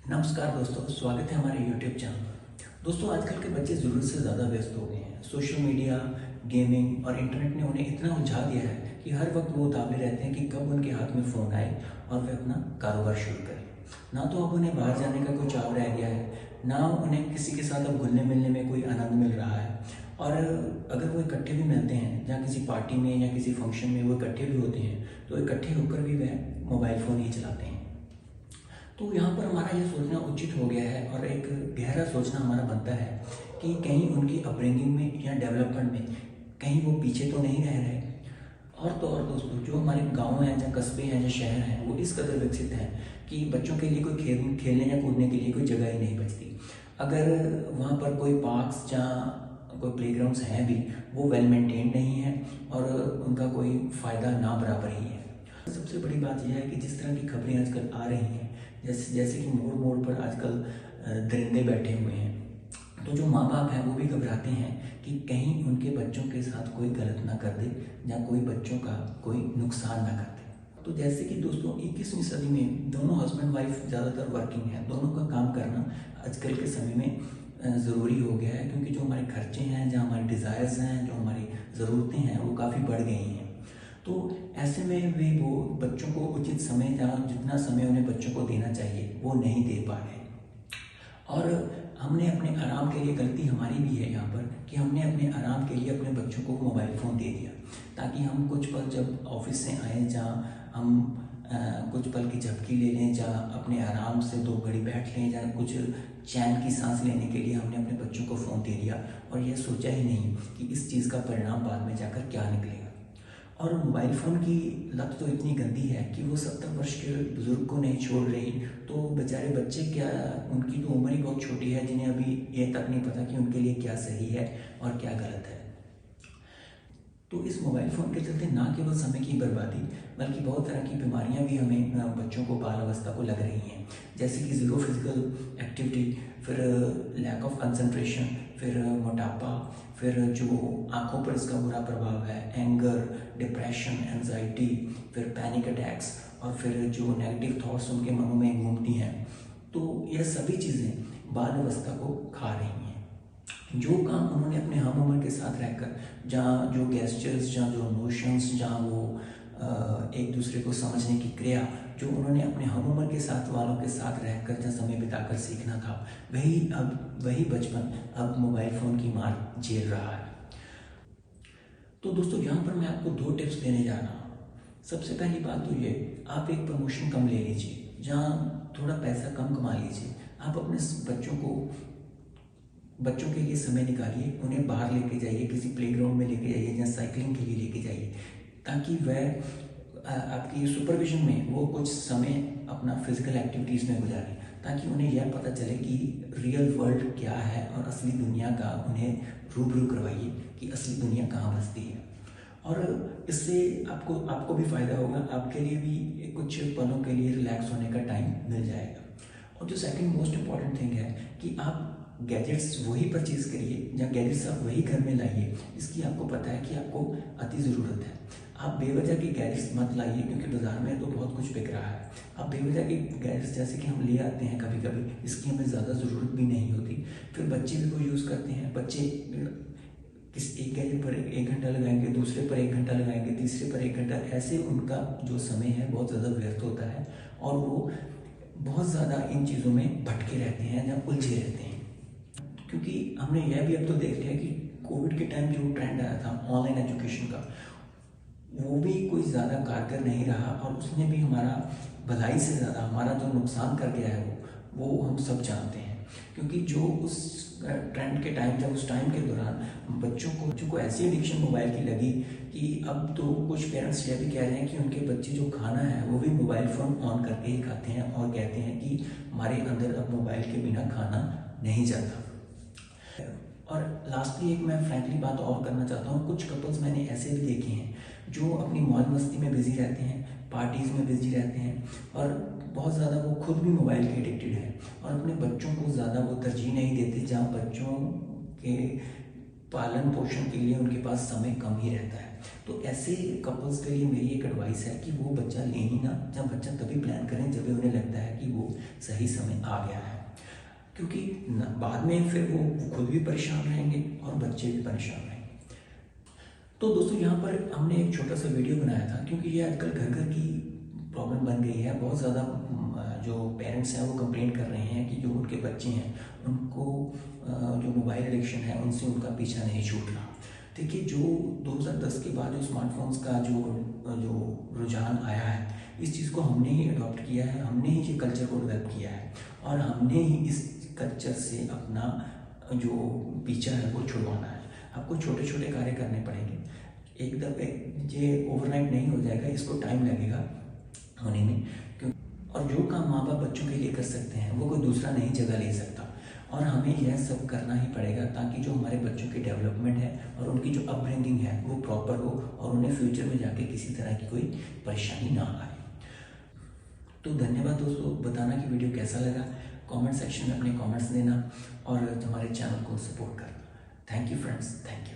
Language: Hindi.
नमस्कार दोस्तों, स्वागत है हमारे YouTube चैनल पर। दोस्तों, आजकल के बच्चे ज़रूरत से ज़्यादा व्यस्त हो गए हैं। सोशल मीडिया, गेमिंग और इंटरनेट ने उन्हें इतना उलझा दिया है कि हर वक्त वो उतावले रहते हैं कि कब उनके हाथ में फ़ोन आए और वे अपना कारोबार शुरू करें। ना तो अब उन्हें बाहर जाने का कोई चाव रह गया है, ना उन्हें किसी के साथ अब घुलने मिलने में कोई आनंद मिल रहा है। और अगर वो इकट्ठे भी मिलते हैं, जहाँ किसी पार्टी में या किसी फंक्शन में वो इकट्ठे भी होते हैं, तो इकट्ठे होकर भी वह मोबाइल फ़ोन ही चलाते हैं। तो यहाँ पर हमारा ये सोचना उचित हो गया है और एक गहरा सोचना हमारा बनता है कि कहीं उनकी अपब्रिंगिंग में या डेवलपमेंट में कहीं वो पीछे तो नहीं रह रहे। और तो और दोस्तों, जो हमारे गांव हैं या कस्बे हैं या शहर हैं, वो इस कदर विकसित हैं कि बच्चों के लिए कोई खेलने या कूदने के लिए कोई जगह ही नहीं बचती। अगर वहाँ पर कोई पार्क्स या कोई प्लेग्राउंड्स हैं भी, वो वेल मेंटेन्ड नहीं है और उनका कोई फ़ायदा ना बराबर ही है। सबसे बड़ी बात यह है कि जिस तरह की खबरें आजकल आ रही हैं, जैसे जैसे कि मोड़ मोड़ पर आजकल दरिंदे बैठे हुए हैं, तो जो माँ बाप हैं वो भी घबराते हैं कि कहीं उनके बच्चों के साथ कोई गलत ना कर दे या कोई बच्चों का कोई नुकसान ना कर दे। तो जैसे कि दोस्तों, 21वीं सदी में दोनों हस्बैंड वाइफ ज़्यादातर वर्किंग हैं, दोनों का काम करना आजकल के समय में ज़रूरी हो गया है, क्योंकि जो हमारे खर्चे हैं, जो हमारे डिज़ायर्स हैं, जो हमारी ज़रूरतें हैं, वो काफ़ी बढ़ गई हैं। तो ऐसे में भी वो बच्चों को उचित समय, जहाँ जितना समय उन्हें बच्चों को देना चाहिए वो नहीं दे पा रहे। और हमने अपने आराम के लिए, गलती हमारी भी है यहाँ पर, कि हमने अपने आराम के लिए अपने बच्चों को मोबाइल फ़ोन दे दिया, ताकि हम कुछ पल जब ऑफिस से आएँ, जहाँ हम कुछ पल की झपकी ले लें, जहाँ अपने आराम से 2 घड़ी बैठ लें, जहाँ कुछ चैन की सांस लेने के लिए हमने अपने बच्चों को फ़ोन दे दिया और यह सोचा ही नहीं कि इस चीज़ का परिणाम बाद में जाकर क्या निकलेगा। और मोबाइल फ़ोन की लत तो इतनी गंदी है कि वो 70 वर्ष के बुज़ुर्ग को नहीं छोड़ रही, तो बेचारे बच्चे क्या, उनकी तो उम्र ही बहुत छोटी है, जिन्हें अभी ये तक नहीं पता कि उनके लिए क्या सही है और क्या गलत है। तो इस मोबाइल फ़ोन के चलते ना केवल समय की बर्बादी, बल्कि बहुत तरह की बीमारियां भी हमें, बच्चों को बाल अवस्था को लग रही हैं, जैसे कि ज़ीरो फिजिकल एक्टिविटी, फिर लैक ऑफ कंसंट्रेशन, फिर मोटापा, फिर जो आंखों पर इसका बुरा प्रभाव है, एंगर, डिप्रेशन, एंजाइटी, फिर पैनिक अटैक्स, और फिर जो नेगेटिव थॉट्स उनके मनों में घूमती हैं। तो यह सभी चीज़ें बाल अवस्था को खा रही हैं। जो काम उन्होंने अपने हम उम्र के साथ रहकर, जहाँ जो गेस्चर्स, जहाँ जो इमोशंस, जहाँ वो एक दूसरे को समझने की क्रिया, जो उन्होंने अपने हम उम्र के साथ वालों के साथ रहकर जहाँ समय बिताकर सीखना था, वही बचपन अब मोबाइल फ़ोन की मार झेल रहा है। तो दोस्तों, यहाँ पर मैं आपको 2 टिप्स देने जा रहा हूँ। सबसे पहली बात तो ये, आप एक प्रमोशन कम ले लीजिए, जहाँ थोड़ा पैसा कम कमा लीजिए। आप अपने बच्चों के लिए समय निकालिए, उन्हें बाहर लेके जाइए, किसी प्लेग्राउंड में लेके जाइए या साइकिलिंग के लिए लेके जाइए, ताकि वह आपकी सुपरविजन में वो कुछ समय अपना फिजिकल एक्टिविटीज़ में गुजारें, ताकि उन्हें यह पता चले कि रियल वर्ल्ड क्या है और असली दुनिया का उन्हें रूबरू करवाइए कि असली दुनिया कहाँ बसती है। और इससे आपको भी फ़ायदा होगा, आपके लिए भी कुछ पलों के लिए रिलैक्स होने का टाइम मिल जाएगा। और जो सेकंड मोस्ट इम्पॉर्टेंट थिंग है कि आप गैजेट्स वही परचेज़ करिए, या गैजेट्स आप वही घर में लाइए जिसकी आपको पता है कि आपको अति ज़रूरत है। आप बेवजह के गैजेट्स मत लाइए, क्योंकि बाज़ार में तो बहुत कुछ बिक रहा है। आप बेवजह के गैजेट्स जैसे कि हम ले आते हैं कभी कभी, इसकी हमें ज़्यादा ज़रूरत भी नहीं होती, फिर बच्चे भी वो यूज़ करते हैं। बच्चे एक गैजेट पर 1 घंटा लगाएंगे, दूसरे पर 1 घंटा लगाएंगे, तीसरे पर 1 घंटा, ऐसे उनका जो समय है बहुत ज़्यादा व्यर्थ होता है और वो बहुत ज़्यादा इन चीज़ों में भटके रहते हैं या उलझे रहते हैं। क्योंकि हमने यह भी अब तो देख लिया कि कोविड के टाइम जो ट्रेंड आया था ऑनलाइन एजुकेशन का, वो भी कोई ज़्यादा कारगर नहीं रहा, और उसने भी हमारा भलाई से ज़्यादा हमारा जो नुकसान कर गया है वो हम सब जानते हैं। क्योंकि जो उस ट्रेंड के टाइम, जब उस टाइम के दौरान बच्चों को ऐसी एडिक्शन मोबाइल की लगी कि अब तो कुछ पेरेंट्स यह भी कह रहे हैं कि उनके बच्चे जो खाना है वो भी मोबाइल फ़ोन ऑन करके ही खाते हैं, और कहते हैं कि हमारे अंदर अब मोबाइल के बिना खाना नहीं जाता। और लास्टली एक मैं फ्रैंकली बात और करना चाहता हूँ, कुछ कपल्स मैंने ऐसे भी देखे हैं जो अपनी मौज मस्ती में बिजी रहते हैं, पार्टीज़ में बिजी रहते हैं, और बहुत ज़्यादा वो खुद भी मोबाइल के एडिक्टेड हैं, और अपने बच्चों को ज़्यादा वो तरजीह नहीं देते, जहाँ बच्चों के पालन पोषण के लिए उनके पास समय कम ही रहता है। तो ऐसे कपल्स के लिए मेरी एक एडवाइस है कि वो बच्चा लें ही ना, जब बच्चा तभी प्लान करें जब उन्हें लगता है कि वो सही समय आ गया है, क्योंकि बाद में फिर वो खुद भी परेशान रहेंगे और बच्चे भी परेशान रहेंगे। तो दोस्तों यहाँ पर हमने एक छोटा सा वीडियो बनाया था, क्योंकि ये आजकल घर घर की प्रॉब्लम बन गई है। बहुत ज़्यादा जो पेरेंट्स हैं वो कंप्लेन कर रहे हैं कि जो उनके बच्चे हैं उनको जो मोबाइल एडिक्शन है उनसे उनका पीछा नहीं छूट रहा। देखिए, जो 2010 के बाद जो स्मार्टफोन्स का जो रुझान आया है, इस चीज़ को हमने ही अडॉप्ट किया है, हमने ही ये कल्चर को डेवलप किया है और हमने ही इस कल्चर से अपना जो पीछा है वो छुड़वाना है। आपको छोटे छोटे कार्य करने पड़ेंगे, एक दफे ये ओवरनाइट नहीं हो जाएगा, इसको टाइम लगेगा होने में। और जो काम माँ बाप बच्चों के लिए कर सकते हैं वो कोई दूसरा नहीं जगह ले सकता, और हमें यह सब करना ही पड़ेगा ताकि जो हमारे बच्चों की डेवलपमेंट है और उनकी जो अपब्रिंगिंग है वो प्रॉपर हो और उन्हें फ्यूचर में जाके किसी तरह की कोई परेशानी ना आए। तो धन्यवाद दोस्तों, बताना कि वीडियो कैसा लगा, कमेंट सेक्शन में अपने कमेंट्स देना और हमारे चैनल को सपोर्ट करना। Thank you friends, thank you.